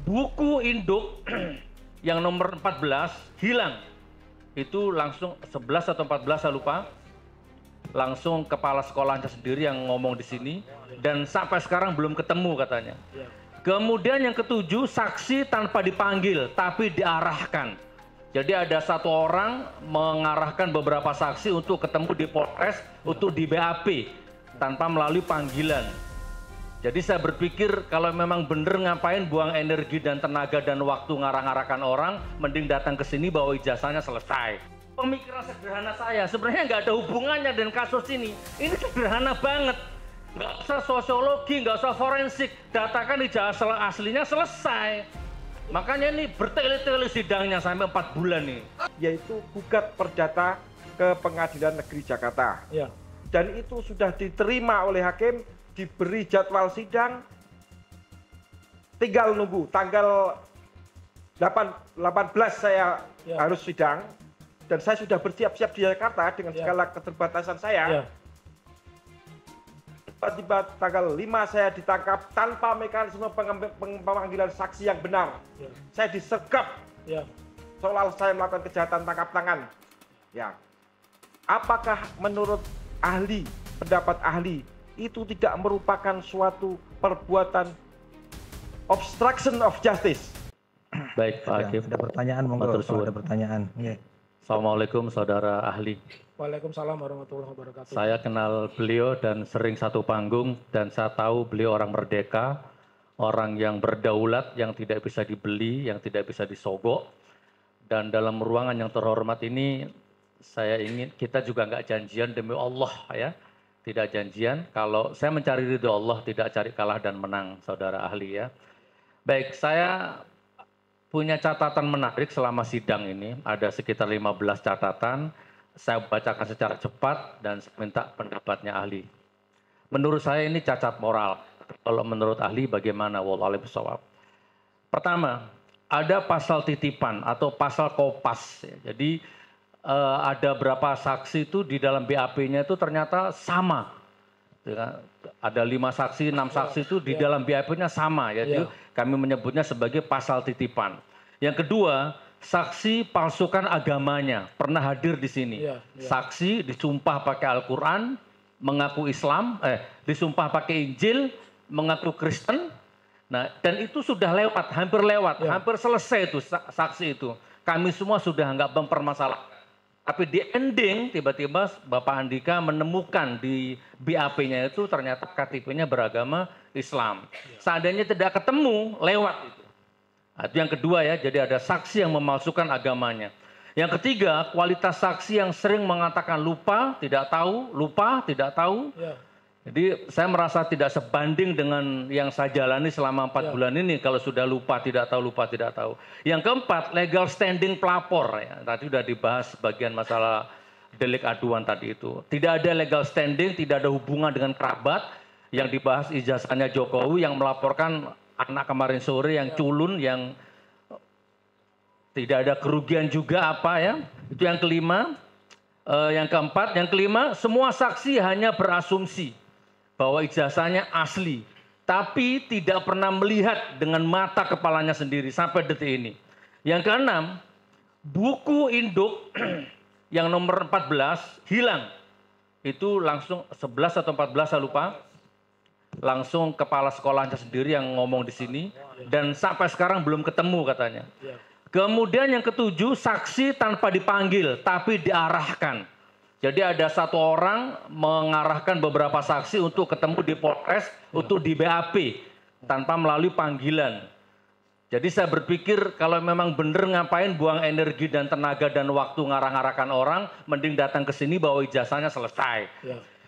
buku induk yang nomor 14 hilang. Itu langsung 11 atau 14 saya lupa. Langsung kepala sekolahnya sendiri yang ngomong di sini dan sampai sekarang belum ketemu katanya. Kemudian yang ketujuh, saksi tanpa dipanggil tapi diarahkan. Jadi ada satu orang mengarahkan beberapa saksi untuk ketemu di Polres, untuk di BAP tanpa melalui panggilan. Jadi saya berpikir kalau memang bener ngapain buang energi dan tenaga dan waktu ngarah-ngarahkan orang, mending datang ke sini bawa ijazahnya selesai. Pemikiran sederhana saya sebenarnya nggak ada hubungannya dengan kasus ini. Ini sederhana banget. Nggak usah sosiologi, nggak usah forensik, datakan ijazah aslinya selesai. Makanya ini bertele-tele sidangnya sampai 4 bulan nih. Yaitu gugat perdata ke Pengadilan Negeri Jakarta. Ya. Dan itu sudah diterima oleh hakim, diberi jadwal sidang, tinggal nunggu tanggal 18 saya harus sidang, dan saya sudah bersiap-siap di Jakarta dengan segala keterbatasan saya. Tiba-tiba tanggal 5 saya ditangkap tanpa mekanisme pemanggilan saksi yang benar. Saya disekap seolah saya melakukan kejahatan tangkap tangan. Ya. Apakah menurut ahli, pendapat ahli, itu tidak merupakan suatu perbuatan obstruction of justice? Baik Pak Hakim. Ada pertanyaan, monggo. Ada pertanyaan. Assalamualaikum saudara ahli. Waalaikumsalam warahmatullahi wabarakatuh. Saya kenal beliau dan sering satu panggung dan saya tahu beliau orang merdeka, orang yang berdaulat, yang tidak bisa dibeli, yang tidak bisa disogok. Dan dalam ruangan yang terhormat ini saya ingin kita juga nggak janjian demi Allah ya, tidak janjian. Kalau saya mencari ridho Allah, tidak cari kalah dan menang, saudara ahli ya. Baik, saya punya catatan menarik selama sidang ini, ada sekitar 15 catatan. Saya bacakan secara cepat dan minta pendapatnya ahli. Menurut saya ini cacat moral. Kalau menurut ahli bagaimana? Wallahu a'lam bishawab. Pertama, ada pasal titipan atau pasal kopas. Jadi ada berapa saksi itu di dalam BAP-nya itu ternyata sama. Ada 5 saksi, 6 saksi itu di dalam BAP-nya sama. Yaitu kami menyebutnya sebagai pasal titipan. Yang kedua, saksi palsukan agamanya, pernah hadir di sini. Saksi disumpah pakai Al-Quran, mengaku Islam, disumpah pakai Injil, mengaku Kristen. Nah, dan itu sudah lewat, hampir selesai itu saksi itu. Kami semua sudah nggak mempermasalahkan. Tapi di ending tiba-tiba Bapak Andika menemukan di BAP-nya itu ternyata KTP-nya beragama Islam. Seandainya tidak ketemu, lewat itu. Nah, itu yang kedua ya, jadi ada saksi yang memalsukan agamanya. Yang ketiga, kualitas saksi yang sering mengatakan lupa, tidak tahu, lupa, tidak tahu. Jadi saya merasa tidak sebanding dengan yang saya jalani selama 4 bulan ini kalau sudah lupa, tidak tahu, lupa, tidak tahu. Yang keempat, legal standing pelapor. Ya. Tadi sudah dibahas sebagian masalah delik aduan tadi itu. Tidak ada legal standing, tidak ada hubungan dengan kerabat. Yang dibahas ijazahnya Jokowi yang melaporkan anak kemarin sore yang culun, yang tidak ada kerugian juga apa ya. Itu yang kelima. Yang keempat, yang kelima, semua saksi hanya berasumsi bahwa ijazahnya asli, tapi tidak pernah melihat dengan mata kepalanya sendiri sampai detik ini. Yang keenam, buku induk yang nomor 14 hilang. Itu langsung 11 atau 14 saya lupa. Langsung kepala sekolahnya sendiri yang ngomong di sini dan sampai sekarang belum ketemu katanya. Kemudian yang ketujuh, saksi tanpa dipanggil tapi diarahkan. Jadi ada satu orang mengarahkan beberapa saksi untuk ketemu di Polres, untuk di BAP tanpa melalui panggilan. Jadi saya berpikir kalau memang bener ngapain buang energi dan tenaga dan waktu ngarah-ngarahkan orang, mending datang ke sini bawa ijazahnya selesai.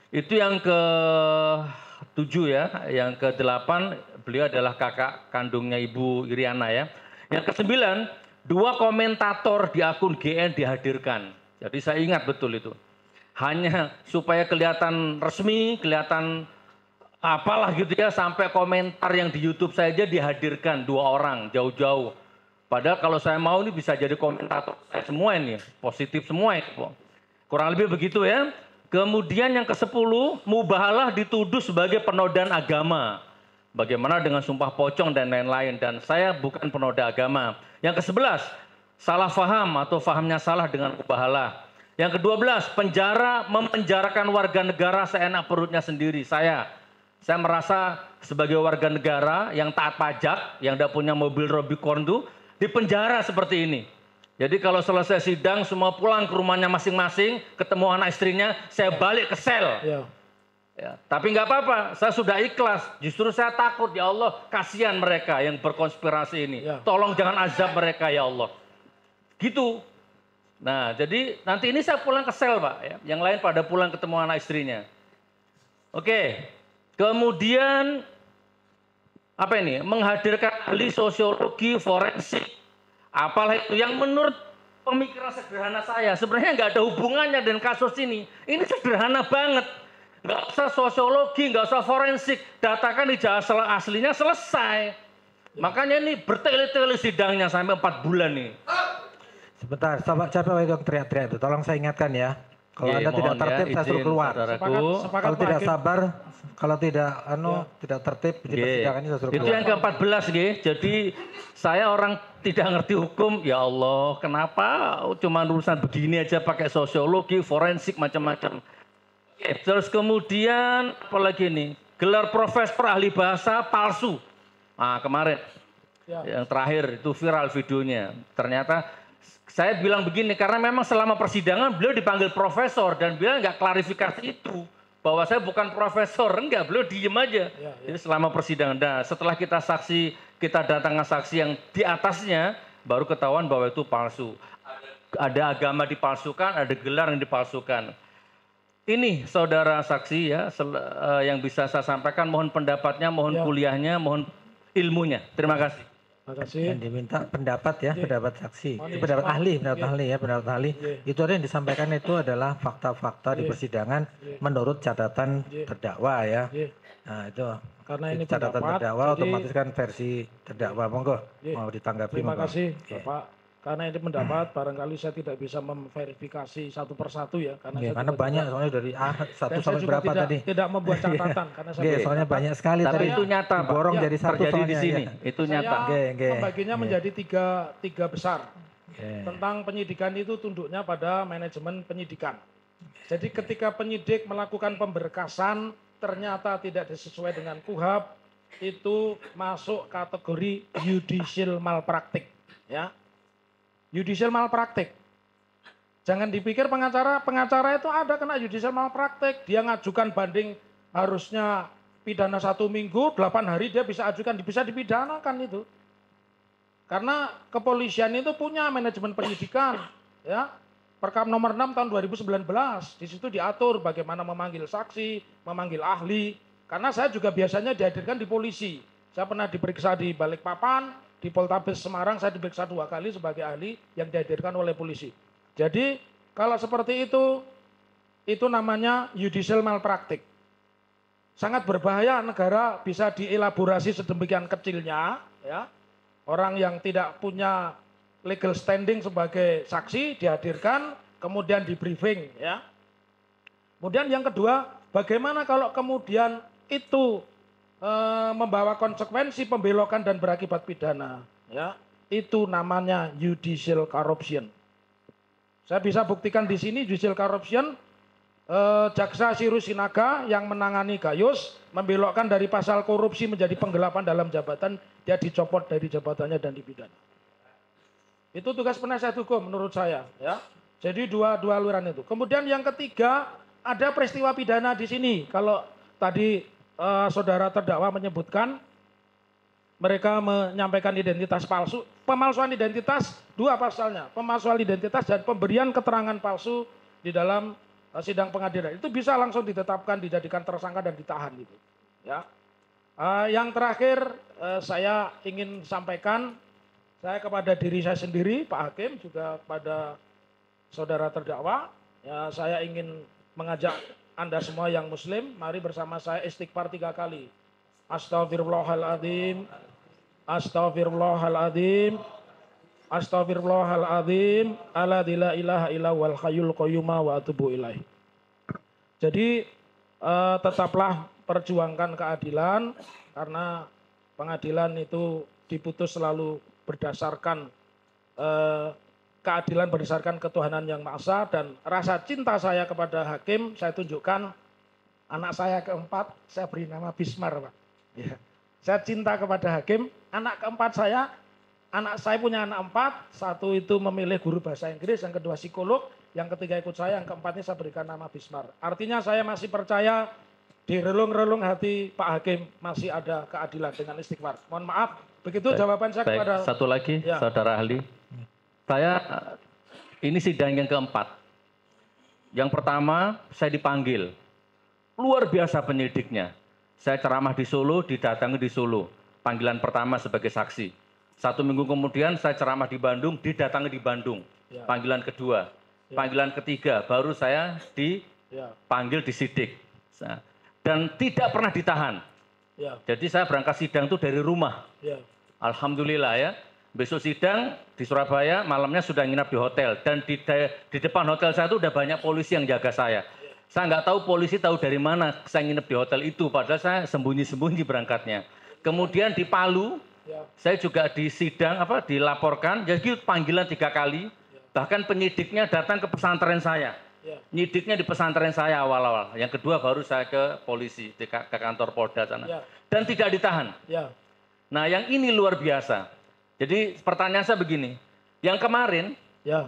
Itu yang ke-7 ya, yang ke-8 beliau adalah kakak kandungnya Ibu Iriana ya. Yang ke-9, 2 komentator di akun GN dihadirkan. Jadi saya ingat betul itu. Hanya supaya kelihatan resmi, kelihatan apalah gitu ya, sampai komentar yang di YouTube saja dihadirkan 2 orang jauh-jauh. Padahal kalau saya mau ini bisa jadi komentator saya semua ini, positif semua itu. Kurang lebih begitu ya. Kemudian yang ke-10, Mubahalah dituduh sebagai penodaan agama. Bagaimana dengan sumpah pocong dan lain-lain. Dan saya bukan penoda agama. Yang ke-11, salah faham atau fahamnya salah dengan kubahala. Yang ke-12, memenjarakan warga negara seenak perutnya sendiri. Saya merasa sebagai warga negara yang taat pajak, yang tidak punya mobil Rubicon itu, dipenjara seperti ini. Jadi kalau selesai sidang, semua pulang ke rumahnya masing-masing, ketemu anak istrinya, saya balik ke sel. Ya, tapi nggak apa-apa, saya sudah ikhlas. Justru saya takut, ya Allah, kasihan mereka yang berkonspirasi ini. Tolong jangan azab mereka, ya Allah. Gitu. Nah, jadi nanti ini saya pulang ke sel, Pak. Ya. Yang lain pada pulang ketemu anak istrinya. Oke. Kemudian, apa ini? Menghadirkan ahli sosiologi forensik. Apalah itu yang menurut pemikiran sederhana saya. Sebenarnya nggak ada hubungannya dengan kasus ini. Ini sederhana banget. Nggak usah sosiologi, nggak usah forensik. Datakan ijazah aslinya selesai. Makanya ini bertele-tele sidangnya sampai 4 bulan nih. Sebentar, siapa yang teriak-teriak itu? Tolong saya ingatkan ya. Kalau Anda tidak tertib, saya suruh keluar. Sepakat, kalau tidak Hakim. sabar, kalau tidak tidak tertib di persidangan ini saya suruh keluar. Itu yang ke-14, Jadi saya orang tidak ngerti hukum, ya Allah, kenapa cuma urusan begini aja pakai sosiologi, forensik, macam-macam. Terus kemudian apalagi nih, gelar profesor ahli bahasa palsu. Nah kemarin yang terakhir itu viral videonya. Ternyata saya bilang begini karena memang selama persidangan beliau dipanggil profesor dan beliau nggak klarifikasi itu bahwa saya bukan profesor, enggak, beliau diem aja. Jadi selama persidangan, nah, setelah kita datangkan saksi yang di atasnya baru ketahuan bahwa itu palsu. Ada agama dipalsukan, ada gelar yang dipalsukan. Ini saudara saksi ya yang bisa saya sampaikan, mohon pendapatnya, mohon kuliahnya, mohon ilmunya. Terima kasih. Terima kasih. Yang diminta pendapat ya, pendapat saksi, pendapat ahli ya, pendapat ahli. Itu yang disampaikan itu adalah fakta-fakta di persidangan menurut catatan terdakwa ya. Nah itu. Karena ini catatan pendapat, terdakwa otomatis kan versi terdakwa. Monggo mau ditanggapi. Terima kasih Bapak. Karena ini pendapat, barangkali saya tidak bisa memverifikasi satu persatu ya. Karena banyak soalnya dari satu sampai berapa tadi. Tidak membuat catatan. Karena saya soalnya banyak sekali. Tapi itu nyata, borong jadi satu terjadi di sini. Ya. Itu nyata. Saya membaginya menjadi tiga besar. Tentang penyidikan itu tunduknya pada manajemen penyidikan. Jadi ketika penyidik melakukan pemberkasan, ternyata tidak sesuai dengan KUHAP, itu masuk kategori judicial malpraktik. Ya. Judicial malpraktik. Jangan dipikir pengacara itu ada kena judicial malpraktik. Dia ngajukan banding harusnya pidana 1 minggu, 8 hari dia bisa ajukan, bisa dipidanakan itu. Karena kepolisian itu punya manajemen penyidikan. Ya. Perkap nomor 6 tahun 2019. Di situ diatur bagaimana memanggil saksi, memanggil ahli. Karena saya juga biasanya dihadirkan di polisi. Saya pernah diperiksa di Balikpapan, di Poltabes Semarang saya diperiksa 2 kali sebagai ahli yang dihadirkan oleh polisi. Jadi kalau seperti itu namanya judicial malpraktik. Sangat berbahaya negara bisa dielaborasi sedemikian kecilnya. Ya. Orang yang tidak punya legal standing sebagai saksi dihadirkan, kemudian di briefing. Ya. Kemudian yang kedua, bagaimana kalau kemudian itu membawa konsekuensi pembelokan dan berakibat pidana, ya itu namanya judicial corruption. Saya bisa buktikan di sini judicial corruption, Jaksa Sirusinaga yang menangani Gayus membelokkan dari pasal korupsi menjadi penggelapan dalam jabatan, dia dicopot dari jabatannya dan dipidana. Itu tugas penasihat hukum menurut saya, ya. Jadi dua aliran itu. Kemudian yang ketiga ada peristiwa pidana di sini. Kalau tadi saudara terdakwa menyebutkan mereka menyampaikan identitas palsu, pemalsuan identitas 2 pasalnya, pemalsuan identitas dan pemberian keterangan palsu di dalam sidang pengadilan. Itu bisa langsung ditetapkan, dijadikan tersangka dan ditahan gitu. Ya. Yang terakhir saya ingin sampaikan, saya kepada diri saya sendiri, Pak Hakim, juga pada saudara terdakwa, ya saya ingin mengajak Anda semua yang muslim, mari bersama saya istighfar 3 kali. Astagfirullahaladzim, astagfirullahaladzim, astagfirullahaladzim, alladzi la ilaha illa huwal hayyul qayyum wa atubu ilaih. Jadi tetaplah memperjuangkan keadilan karena pengadilan itu diputus selalu berdasarkan keadilan berdasarkan ketuhanan yang Maha Esa, dan rasa cinta saya kepada hakim saya tunjukkan. Anak saya keempat saya beri nama Bismar, Pak. Ya. Saya cinta kepada hakim. Anak keempat anak saya punya anak 4, satu itu memilih guru bahasa Inggris, yang kedua psikolog, yang ketiga ikut saya, yang keempatnya saya berikan nama Bismar. Artinya saya masih percaya di relung-relung hati Pak Hakim masih ada keadilan dengan istighfar. Mohon maaf, begitu jawaban saya kepada... Satu lagi, ya. Saudara ahli. Saya, ini sidang yang keempat. Yang pertama, saya dipanggil. Luar biasa penyidiknya. Saya ceramah di Solo, didatangi di Solo. Panggilan pertama sebagai saksi. 1 minggu kemudian saya ceramah di Bandung, didatangi di Bandung. Ya. Panggilan kedua. Ya. Panggilan ketiga, baru saya dipanggil di sidik. Dan tidak pernah ditahan. Ya. Jadi saya berangkat sidang itu dari rumah. Ya. Alhamdulillah ya. Besok sidang di Surabaya, malamnya sudah nginap di hotel. Dan di depan hotel saya itu udah banyak polisi yang jaga saya. Saya nggak tahu polisi tahu dari mana saya nginep di hotel itu, padahal saya sembunyi-sembunyi berangkatnya. Kemudian di Palu, saya juga di sidang, dilaporkan, jadi panggilan 3 kali. Bahkan penyidiknya datang ke pesantren saya. Nyidiknya di pesantren saya awal-awal. Yang kedua baru saya ke polisi, ke kantor Polda sana. Dan tidak ditahan. Nah yang ini luar biasa. Jadi pertanyaan saya begini, yang kemarin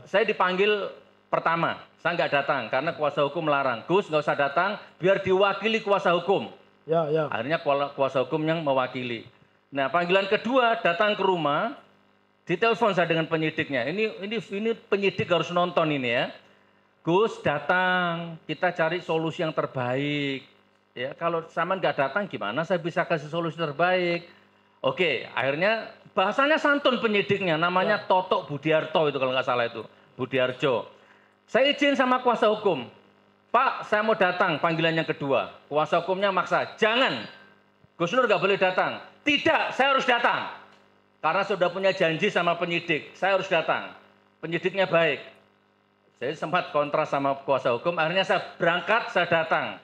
saya dipanggil pertama, saya nggak datang karena kuasa hukum melarang. Gus nggak usah datang, biar diwakili kuasa hukum. Akhirnya kuasa hukum yang mewakili. Nah panggilan kedua datang ke rumah, ditelepon saya dengan penyidiknya. Ini penyidik harus nonton ini ya. Gus datang, kita cari solusi yang terbaik. Ya kalau sama nggak datang gimana saya bisa kasih solusi terbaik? Oke, akhirnya bahasanya santun penyidiknya, namanya Toto Budiarto itu kalau nggak salah itu, Budiarjo. Saya izin sama kuasa hukum, Pak saya mau datang panggilan yang kedua. Kuasa hukumnya maksa, jangan, Gus Nur nggak boleh datang. Tidak, saya harus datang. Karena sudah punya janji sama penyidik, saya harus datang. Penyidiknya baik. Saya sempat kontras sama kuasa hukum, akhirnya saya berangkat, saya datang.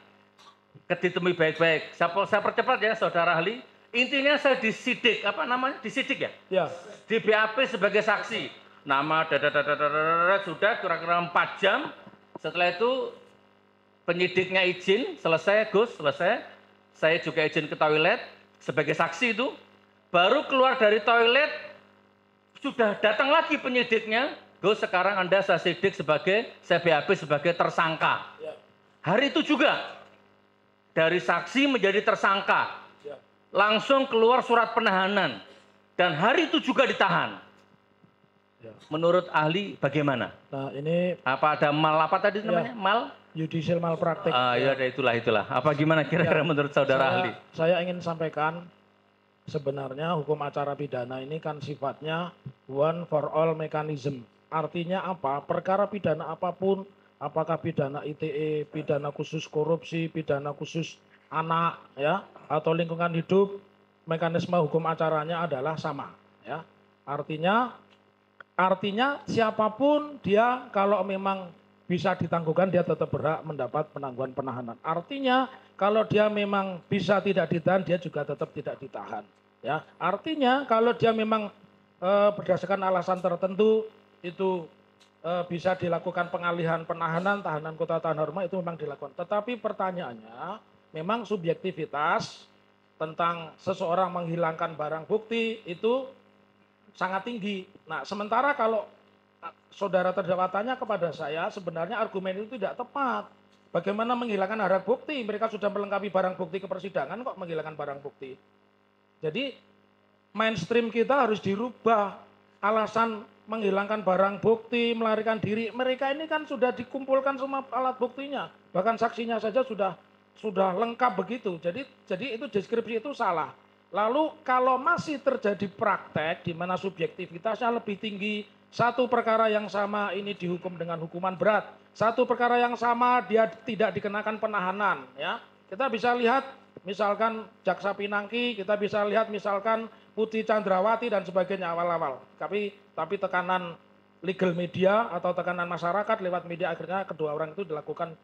Ditemui baik-baik. Saya percepat ya saudara ahli. Intinya saya disidik, disidik ya? Di BAP sebagai saksi. Nama sudah kira-kira 4 jam. Setelah itu penyidiknya izin, selesai Gus, selesai. Saya juga izin ke toilet sebagai saksi itu. Baru keluar dari toilet, sudah datang lagi penyidiknya. Gus sekarang Anda saya sidik saya BAP sebagai tersangka. Hari itu juga, dari saksi menjadi tersangka. Langsung keluar surat penahanan dan hari itu juga ditahan. Menurut ahli bagaimana? Nah ini apa ada mal apa tadi namanya? Mal? Judicial malpraktik. Ya itulah. Apa gimana kira-kira menurut saudara ahli? Saya ingin sampaikan sebenarnya hukum acara pidana ini kan sifatnya one for all mechanism. Artinya apa? Perkara pidana apapun, apakah pidana ITE, pidana khusus korupsi, pidana khusus anak ya atau lingkungan hidup, mekanisme hukum acaranya adalah sama ya. Artinya siapapun dia kalau memang bisa ditangguhkan dia tetap berhak mendapat penangguhan penahanan. Artinya kalau dia memang bisa tidak ditahan dia juga tetap tidak ditahan ya. Artinya kalau dia memang berdasarkan alasan tertentu itu bisa dilakukan pengalihan penahanan, tahanan kota tahanan rumah itu memang dilakukan. Tetapi pertanyaannya memang subjektivitas tentang seseorang menghilangkan barang bukti itu sangat tinggi. Nah, sementara kalau saudara terdakwa tanya kepada saya, sebenarnya argumen itu tidak tepat. Bagaimana menghilangkan barang bukti? Mereka sudah melengkapi barang bukti ke persidangan kok menghilangkan barang bukti. Jadi mainstream kita harus dirubah. Alasan menghilangkan barang bukti, melarikan diri, mereka ini kan sudah dikumpulkan semua alat buktinya. Bahkan saksinya saja sudah lengkap begitu. Jadi itu deskripsi itu salah. Lalu kalau masih terjadi praktek di mana subjektivitasnya lebih tinggi, satu perkara yang sama ini dihukum dengan hukuman berat, satu perkara yang sama dia tidak dikenakan penahanan, ya. Kita bisa lihat misalkan Jaksa Pinangki, kita bisa lihat misalkan Putri Chandrawati dan sebagainya awal-awal. Tapi tekanan legal media atau tekanan masyarakat lewat media akhirnya kedua orang itu dilakukan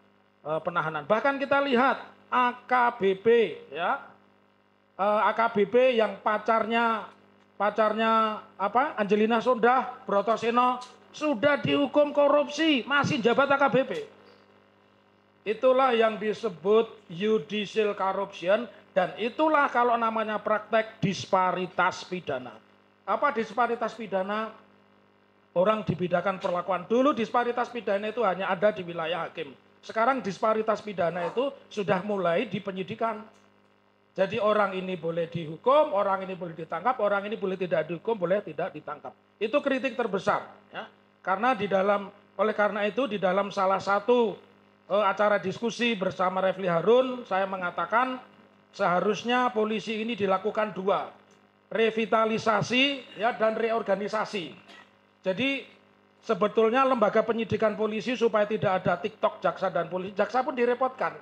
penahanan. Bahkan kita lihat AKBP ya, AKBP yang pacarnya Angelina Sondakh Brotoseno sudah dihukum korupsi, masih jabat AKBP. Itulah yang disebut judicial corruption, dan itulah kalau namanya praktek disparitas pidana. Apa disparitas pidana? Orang dibedakan perlakuan. Dulu disparitas pidana itu hanya ada di wilayah hakim. Sekarang disparitas pidana itu sudah mulai di penyidikan. Jadi orang ini boleh dihukum, orang ini boleh ditangkap, orang ini boleh tidak dihukum, boleh tidak ditangkap. Itu kritik terbesar. Ya. Karena oleh karena itu di dalam salah satu acara diskusi bersama Refli Harun, saya mengatakan seharusnya polisi ini dilakukan dua, revitalisasi ya, dan reorganisasi. Jadi sebetulnya lembaga penyidikan polisi supaya tidak ada TikTok jaksa dan polisi, jaksa pun direpotkan.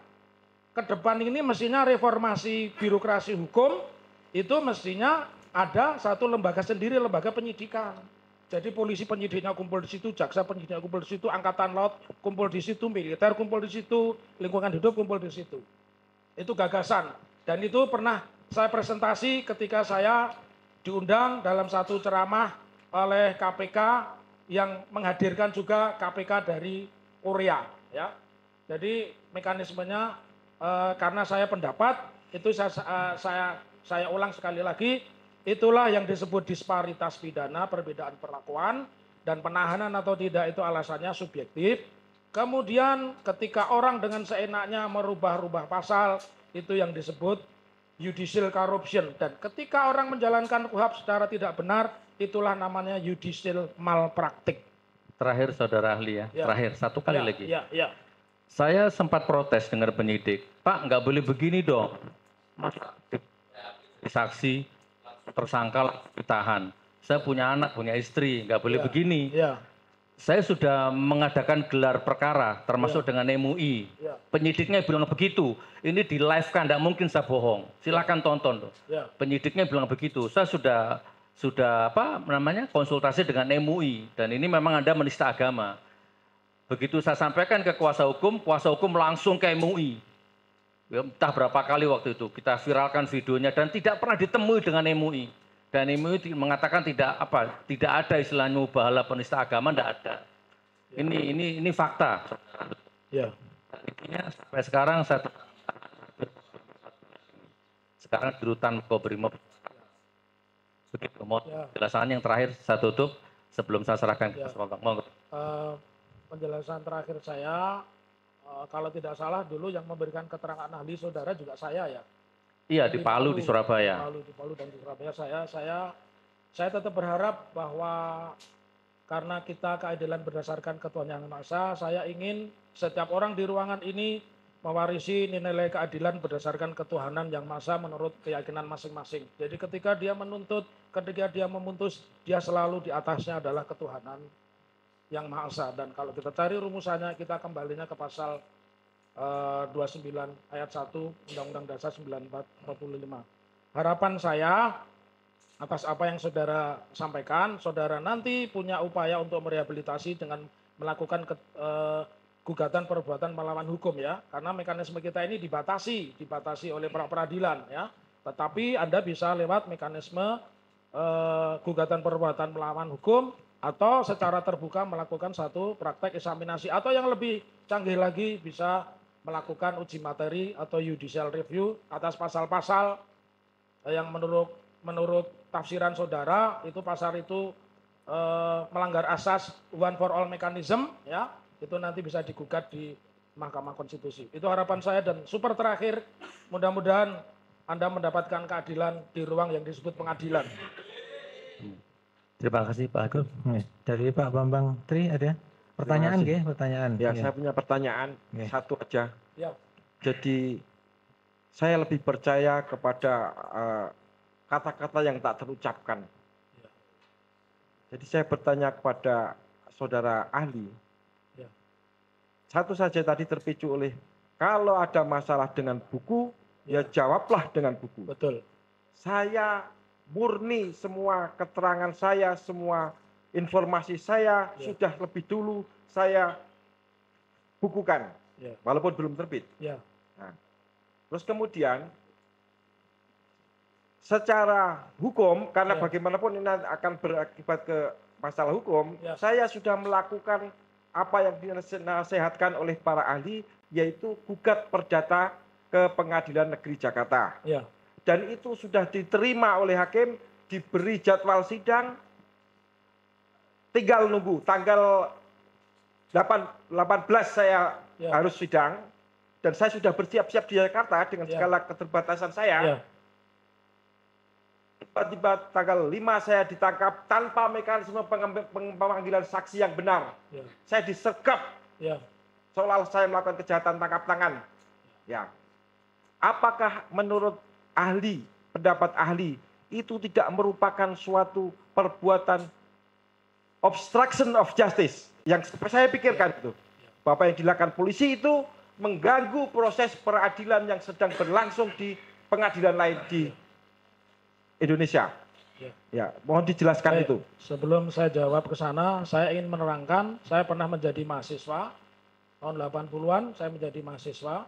Ke depan ini mestinya reformasi birokrasi hukum, itu mestinya ada satu lembaga sendiri, lembaga penyidikan. Jadi polisi penyidiknya kumpul di situ, jaksa penyidiknya kumpul di situ, angkatan laut kumpul di situ, militer kumpul di situ, lingkungan hidup kumpul di situ. Itu gagasan. Dan itu pernah saya presentasi ketika saya diundang dalam satu ceramah oleh KPK yang menghadirkan juga KPK dari Korea. Ya. Jadi mekanismenya karena saya pendapat itu saya ulang sekali lagi, itulah yang disebut disparitas pidana, perbedaan perlakuan, dan penahanan atau tidak itu alasannya subjektif. Kemudian ketika orang dengan seenaknya merubah-rubah pasal, itu yang disebut judicial corruption. Dan ketika orang menjalankan KUHP secara tidak benar, itulah namanya judicial malpraktik. Terakhir saudara ahli ya, terakhir satu kali lagi. Ya. Saya sempat protes dengar penyidik, Pak nggak boleh begini dong. Saksi, tersangka ditahan. Saya punya anak, punya istri, nggak boleh begini. Ya. Saya sudah mengadakan gelar perkara, termasuk dengan MUI. Penyidiknya bilang begitu. Ini di live kan, nggak mungkin saya bohong. Silakan tonton. Penyidiknya bilang begitu. Saya sudah konsultasi dengan MUI, dan ini memang Anda menista agama. Begitu saya sampaikan ke kuasa hukum langsung ke MUI. Ya, entah berapa kali waktu itu kita viralkan videonya dan tidak pernah ditemui dengan MUI. Dan MUI mengatakan tidak ada istilahnya mubahalah penista agama, tidak ada. Ini fakta. Ya. Intinya sampai sekarang sekarang di rutan Makobrimob. Begitu penjelasan yang terakhir saya tutup sebelum saya serahkan ke Mas Bambang. Penjelasan terakhir saya, kalau tidak salah dulu yang memberikan keterangan ahli saudara juga saya ya. Iya, di Palu, di Surabaya. Di Palu dan di Surabaya saya tetap berharap bahwa karena kita keadilan berdasarkan ketuhanan Yang Maha Esa, saya ingin setiap orang di ruangan ini mewarisi nilai keadilan berdasarkan ketuhanan Yang Maha Esa menurut keyakinan masing-masing. Jadi ketika dia menuntut, ketika dia memutus, dia selalu di atasnya adalah ketuhanan Yang Maha Esa. Dan kalau kita cari rumusannya, kita kembalinya ke pasal 29 ayat 1 Undang-Undang Dasar 1945. Harapan saya atas apa yang saudara sampaikan, saudara nanti punya upaya untuk merehabilitasi dengan melakukan gugatan perbuatan melawan hukum ya. Karena mekanisme kita ini dibatasi oleh peradilan ya. Tetapi Anda bisa lewat mekanisme gugatan perbuatan melawan hukum atau secara terbuka melakukan satu praktek eksaminasi, atau yang lebih canggih lagi bisa melakukan uji materi atau judicial review atas pasal-pasal yang menurut tafsiran saudara itu pasal itu melanggar asas one for all mechanism ya, itu nanti bisa digugat di Mahkamah Konstitusi. Itu harapan saya. Dan super terakhir, mudah-mudahan Anda mendapatkan keadilan di ruang yang disebut pengadilan. Terima kasih Pak Agung. Dari Pak Bambang Tri ada pertanyaan nggih? Pertanyaan. Ya, saya punya pertanyaan satu aja. Ya. Jadi saya lebih percaya kepada kata-kata yang tak terucapkan. Ya. Jadi saya bertanya kepada saudara ahli. Ya. Satu saja tadi terpicu oleh kalau ada masalah dengan buku, ya jawablah dengan buku. Betul. Saya murni semua keterangan saya, semua informasi saya sudah lebih dulu saya bukukan. walaupun belum terbit. Nah, terus kemudian secara hukum, karena bagaimanapun ini akan berakibat ke masalah hukum, saya sudah melakukan apa yang dinasihatkan oleh para ahli, yaitu gugat perdata ke Pengadilan Negeri Jakarta. Dan itu sudah diterima oleh hakim, diberi jadwal sidang, tinggal nunggu tanggal 18 saya harus sidang, dan saya sudah bersiap-siap di Jakarta dengan segala keterbatasan saya. Tiba-tiba tanggal 5 saya ditangkap tanpa mekanisme pemanggilan saksi yang benar. Saya disergap seolah saya melakukan kejahatan tangkap tangan. Apakah menurut ahli, pendapat ahli, itu tidak merupakan suatu perbuatan obstruction of justice? Yang saya pikirkan itu, Bapak yang dilakukan polisi itu mengganggu proses peradilan yang sedang berlangsung di pengadilan lain di Indonesia. Mohon dijelaskan itu. Sebelum saya jawab ke sana, saya ingin menerangkan, saya pernah menjadi mahasiswa tahun 80-an, saya menjadi mahasiswa,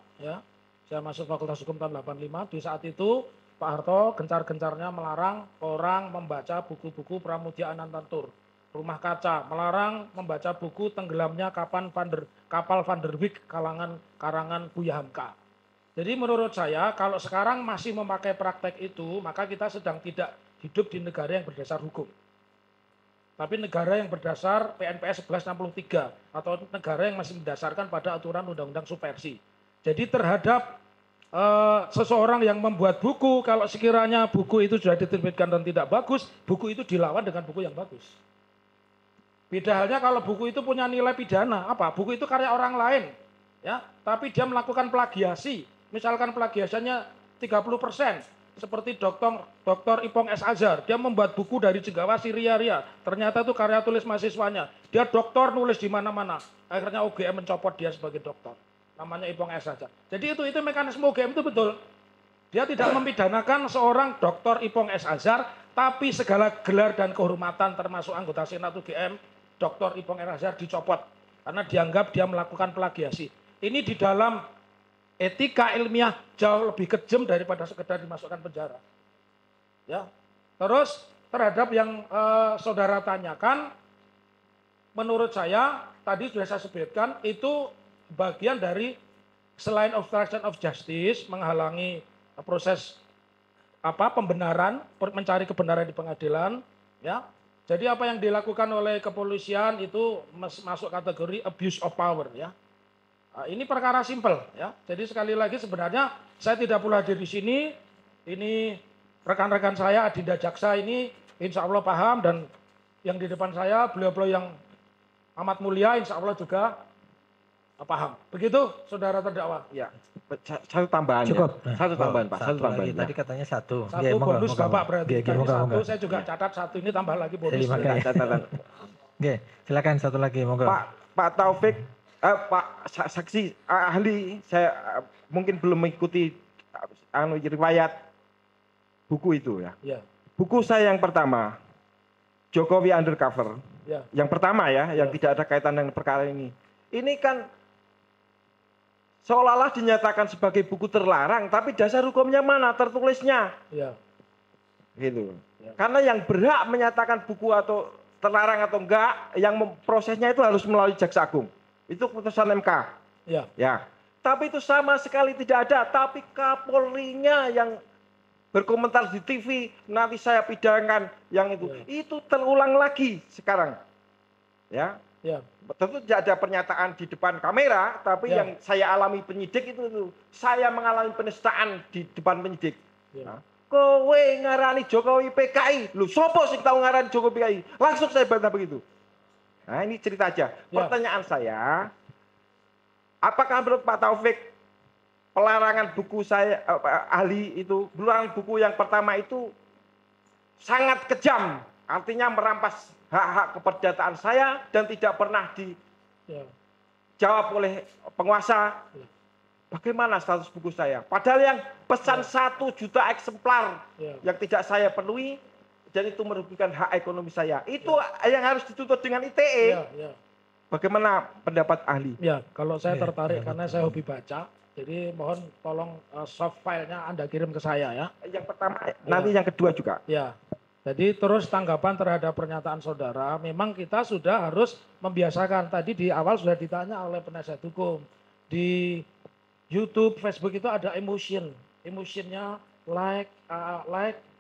saya masuk Fakultas Hukum tahun 85. Di saat itu Pak Harto gencar-gencarnya melarang orang membaca buku-buku Pramudia Anantatur, Rumah Kaca, melarang membaca buku Tenggelamnya Kapal Van der Wijk karangan Buya Hamka. Jadi menurut saya kalau sekarang masih memakai praktek itu, maka kita sedang tidak hidup di negara yang berdasar hukum. Tapi negara yang berdasar PNPS 1163 atau negara yang masih mendasarkan pada aturan undang-undang subversi. Jadi terhadap seseorang yang membuat buku, kalau sekiranya buku itu sudah diterbitkan dan tidak bagus, buku itu dilawan dengan buku yang bagus. Beda halnya kalau buku itu punya nilai pidana, apa? Buku itu karya orang lain, tapi dia melakukan plagiasi. Misalkan plagiasinya 30%, seperti Dr. Ipong S. Azhar, dia membuat buku dari Jengawa Syria, ternyata itu karya tulis mahasiswanya. Dia doktor nulis di mana-mana, akhirnya UGM mencopot dia sebagai doktor. Namanya Ipong S. Azhar. Jadi itu mekanisme UGM itu betul. Dia tidak memidanakan seorang Dr. Ipong S. Azhar, tapi segala gelar dan kehormatan termasuk anggota Senat UGM, Dr. Ipong S. Azhar dicopot karena dianggap dia melakukan plagiasi. Ini di dalam etika ilmiah jauh lebih kejam daripada sekedar dimasukkan penjara. Terus terhadap yang saudara tanyakan, menurut saya tadi sudah saya sebutkan itu bagian dari selain obstruction of justice, menghalangi proses pembenaran, mencari kebenaran di pengadilan. Jadi apa yang dilakukan oleh kepolisian itu masuk kategori abuse of power. Ini perkara simpel. Jadi sekali lagi sebenarnya saya tidak perlu hadir di sini. Ini rekan-rekan saya Adinda Jaksa ini insya Allah paham, dan yang di depan saya beliau-beliau yang amat mulia insya Allah juga paham. Begitu saudara terdakwa. Satu tambahan. Cukup. Satu tambahan Pak. Satu tambahan. Tadi katanya satu. Satu bonus Bapak berarti. Moga. Saya juga catat satu, ini tambah lagi bonus. Catatan. Silakan satu lagi, moga. Pak Taufik, Pak saksi ahli, saya mungkin belum mengikuti riwayat buku itu Buku saya yang pertama, Jokowi Undercover. Yang pertama yang tidak ada kaitan dengan perkara ini. Ini kan seolah-olah dinyatakan sebagai buku terlarang, tapi dasar hukumnya mana tertulisnya? Gitu. Karena yang berhak menyatakan buku atau terlarang atau enggak, yang prosesnya itu harus melalui Jaksa Agung. Itu keputusan MK. Tapi itu sama sekali tidak ada. Tapi Kapolrinya yang berkomentar di TV, nanti saya pidanakan yang itu. Itu terulang lagi sekarang. Tentu tidak ada pernyataan di depan kamera, tapi yang saya alami penyidik itu saya mengalami penistaan di depan penyidik. Kowe ngarani Jokowi PKI, lu sopo sing tahu ngarani Jokowi PKI? Langsung saya bantah begitu. Nah ini cerita aja. Pertanyaan saya, apakah menurut Pak Taufik pelarangan buku saya ahli itu, pelarangan buku yang pertama itu sangat kejam, artinya merampas hak-hak keperdataan saya dan tidak pernah dijawab oleh penguasa. Bagaimana status buku saya? Padahal yang pesan 1 juta eksemplar yang tidak saya penuhi, dan itu merugikan hak ekonomi saya. Itu yang harus dituntut dengan ITE. Bagaimana pendapat ahli? Ya, kalau saya tertarik karena saya hobi baca, jadi mohon tolong soft filenya Anda kirim ke saya ya. Yang pertama, nanti yang kedua juga. Ya, jadi terus tanggapan terhadap pernyataan saudara, memang kita sudah harus membiasakan. Tadi di awal sudah ditanya oleh penasihat hukum. Di YouTube, Facebook itu ada emotion. Emotionnya like,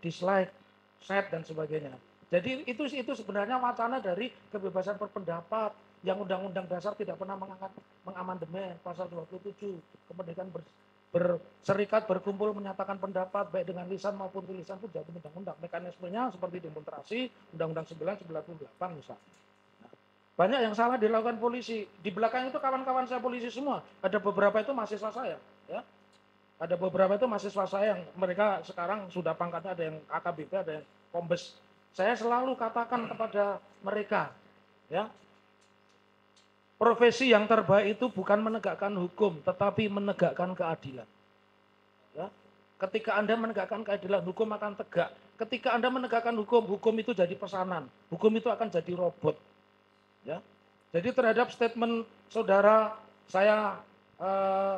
dislike, sad, dan sebagainya. Jadi itu sebenarnya wacana dari kebebasan berpendapat yang Undang-Undang Dasar tidak pernah mengamandemen pasal 27, kemerdekaan berserikat, berkumpul, menyatakan pendapat baik dengan lisan maupun tulisan itu jadi undang-undang. Mekanismenya seperti demonstrasi, Undang-Undang 998 misalnya. Nah, banyak yang salah dilakukan polisi. Di belakang itu kawan-kawan saya polisi semua. Ada beberapa itu mahasiswa saya, ya. Ada beberapa itu mahasiswa saya yang mereka sekarang sudah pangkatnya, ada yang AKBP, ada yang kombes. Saya selalu katakan kepada mereka, ya, profesi yang terbaik itu bukan menegakkan hukum, tetapi menegakkan keadilan. Ya. Ketika Anda menegakkan keadilan, hukum akan tegak. Ketika Anda menegakkan hukum, hukum itu jadi pesanan. Hukum itu akan jadi robot. Ya. Jadi terhadap statement saudara, saya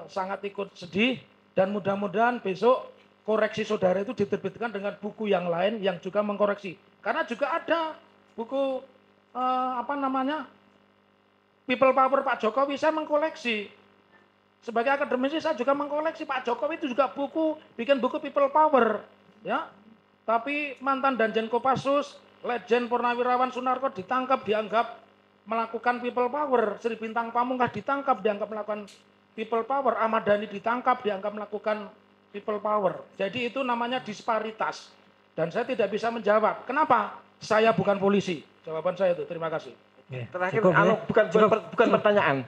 sangat ikut sedih, dan mudah-mudahan besok koreksi saudara itu diterbitkan dengan buku yang lain yang juga mengkoreksi. Karena juga ada buku People Power Pak Jokowi, saya mengkoleksi. Sebagai akademisi saya juga mengkoleksi. Pak Jokowi itu juga bikin buku People Power. Ya. Tapi mantan Danjen Kopassus, Legend Purnawirawan Sunarko ditangkap, dianggap melakukan People Power. Sri Bintang Pamungkas ditangkap, dianggap melakukan People Power. Ahmad Dhani ditangkap, dianggap melakukan People Power. Jadi itu namanya disparitas. Dan saya tidak bisa menjawab. Kenapa? Saya bukan polisi. Jawaban saya itu. Terima kasih. Terakhir, bukan pertanyaan.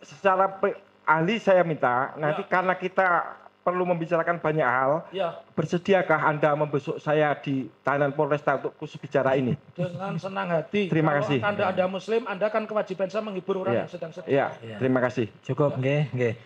Secara ahli saya minta, nanti karena kita perlu membicarakan banyak hal, bersediakah Anda membesuk saya di tahanan Polresta untuk khusus bicara ini? Dengan senang hati. Terima kasih. Kalau Anda Muslim, Anda kan kewajiban saya menghibur orang yang sedang sedih. Terima kasih. Cukup, nggih.